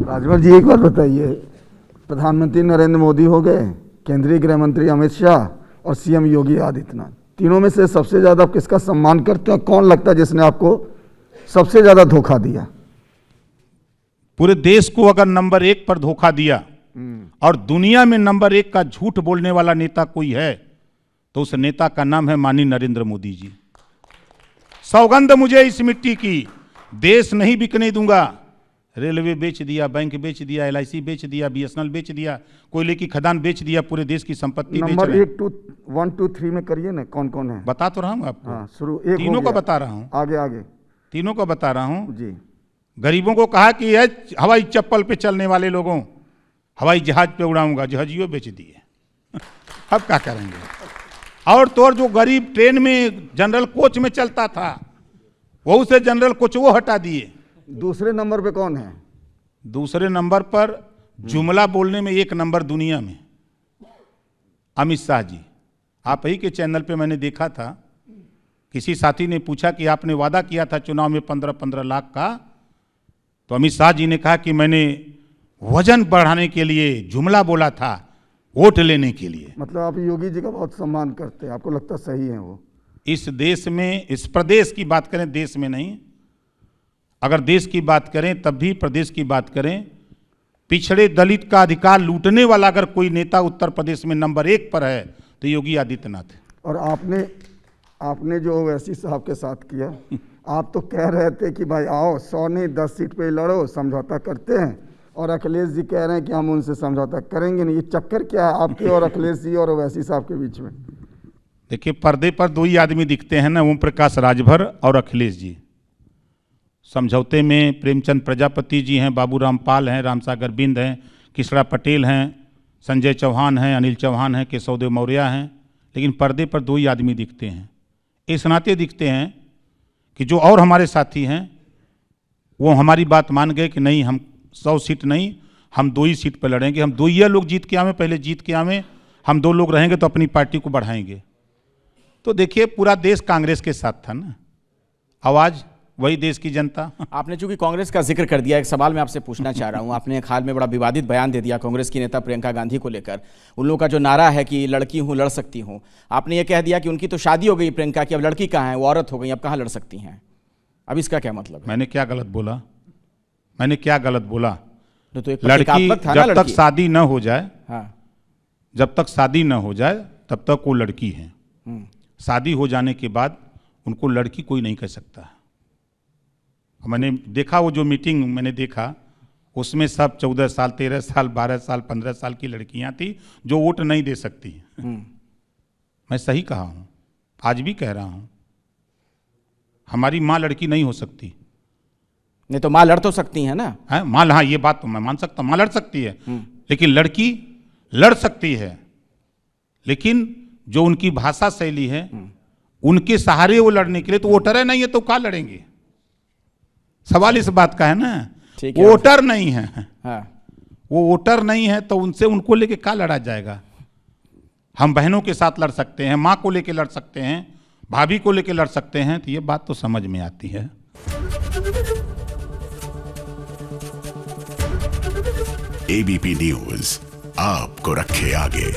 राजभर जी, एक बात बताइए, प्रधानमंत्री नरेंद्र मोदी हो गए, केंद्रीय गृह मंत्री अमित शाह और सीएम योगी आदित्यनाथ, तीनों में से सबसे ज्यादा आप किसका सम्मान करते हैं? कौन लगता है जिसने आपको सबसे ज्यादा धोखा दिया? पूरे देश को अगर नंबर 1 पर धोखा दिया और दुनिया में नंबर 1 का झूठ बोलने वाला नेता कोई है तो उस नेता का नाम है माननीय नरेंद्र मोदी जी। सौगंध मुझे इस मिट्टी की, देश नहीं बिकने दूंगा। रेलवे बेच दिया, बैंक बेच दिया, LIC बेच दिया, BSNL बेच दिया, कोयले की खदान बेच दिया, पूरे देश की संपत्ति बेच नंबर रहे हैं। 1 2 3 में करिए ना, कौन कौन है? बता तो रहा हूं आपको। हाँ, शुरू एक तीनों का बता रहा हूं, आगे आगे तीनों का बता रहा हूं जी। गरीबों को कहा कि यह हवाई चप्पल पे चलने वाले लोगों हवाई जहाज पे उड़ाऊंगा, जहाजियों बेच दिए। अब क्या करेंगे? और तो और जो गरीब ट्रेन में जनरल कोच में चलता था वो उसे जनरल कोच वो हटा दिए। दूसरे नंबर पे कौन है? दूसरे नंबर पर जुमला बोलने में 1 नंबर दुनिया में अमित शाह जी। आप ही के चैनल पे मैंने देखा था, किसी साथी ने पूछा कि आपने वादा किया था चुनाव में 15-15 लाख का, तो अमित शाह जी ने कहा कि मैंने वजन बढ़ाने के लिए जुमला बोला था, वोट लेने के लिए। मतलब आप योगी जी का बहुत सम्मान करते हैं, आपको लगता सही है वो? इस देश में, इस प्रदेश की बात करें, देश में नहीं, अगर देश की बात करें तब भी प्रदेश की बात करें, पिछड़े दलित का अधिकार लूटने वाला अगर कोई नेता उत्तर प्रदेश में नंबर 1 पर है तो योगी आदित्यनाथ है। और आपने जो ओवैसी साहब के साथ किया, आप तो कह रहे थे कि भाई आओ 100 नहीं 10 सीट पे लड़ो, समझौता करते हैं, और अखिलेश जी कह रहे हैं कि हम उनसे समझौता करेंगे नहीं। ये चक्कर क्या है आपके और अखिलेश जी और ओवैसी साहब के बीच में? देखिए, पर्दे पर 2 ही आदमी दिखते हैं ना, ओम प्रकाश राजभर और अखिलेश जी। समझौते में प्रेमचंद प्रजापति जी हैं, बाबू रामपाल हैं, रामसागर बिंद हैं, किशोर पटेल हैं, संजय चौहान हैं, अनिल चौहान हैं, केशवदेव मौर्य हैं, लेकिन पर्दे पर 2 ही आदमी दिखते हैं। इस नाते दिखते हैं कि जो और हमारे साथी हैं वो हमारी बात मान गए कि नहीं, हम 100 सीट नहीं, हम 2 ही सीट पर लड़ेंगे, हम 2 ही लोग जीत के आवे, पहले जीत के आवे, हम 2 लोग रहेंगे तो अपनी पार्टी को बढ़ाएंगे। तो देखिए, पूरा देश कांग्रेस के साथ था ना, आवाज वही देश की जनता। आपने चूंकि कांग्रेस का जिक्र कर दिया, एक सवाल मैं आपसे पूछना चाह रहा हूं। आपने एक हाल में बड़ा विवादित बयान दे दिया कांग्रेस की नेता प्रियंका गांधी को लेकर। उन लोगों का जो नारा है कि लड़की हूं लड़ सकती हूं, आपने ये कह दिया कि उनकी तो शादी हो गई प्रियंका की, अब लड़की कहाँ है, वो औरत हो गई, अब कहाँ लड़ सकती हैं? अब इसका क्या मतलब है? मैंने क्या गलत बोला? मैंने क्या गलत बोला? तो एक लड़की जब तक शादी न हो जाए, हाँ, जब तक शादी न हो जाए तब तक वो लड़की है। शादी हो जाने के बाद उनको लड़की कोई नहीं कह सकता। मैंने देखा वो जो मीटिंग मैंने देखा, उसमें सब 14 साल 13 साल 12 साल 15 साल की लड़कियां थी जो वोट नहीं दे सकती। मैं सही कहा हूं, आज भी कह रहा हूं, हमारी माँ लड़की नहीं हो सकती। नहीं तो माँ लड़ तो सकती है ना? है माँ, हाँ ये बात तो मैं मान सकता हूँ, माँ लड़ सकती है, लेकिन लड़की लड़ सकती है, लेकिन जो उनकी भाषा शैली है उनके सहारे वो लड़ने के लिए, तो वोटर है नहीं है तो क्या लड़ेंगे? सवाल इस बात का है ना, वोटर नहीं है। हाँ। वो वोटर नहीं है तो उनसे उनको लेके क्या लड़ा जाएगा? हम बहनों के साथ लड़ सकते हैं, माँ को लेके लड़ सकते हैं, भाभी को लेके लड़ सकते हैं, तो ये बात तो समझ में आती है। ABP न्यूज आपको रखे आगे।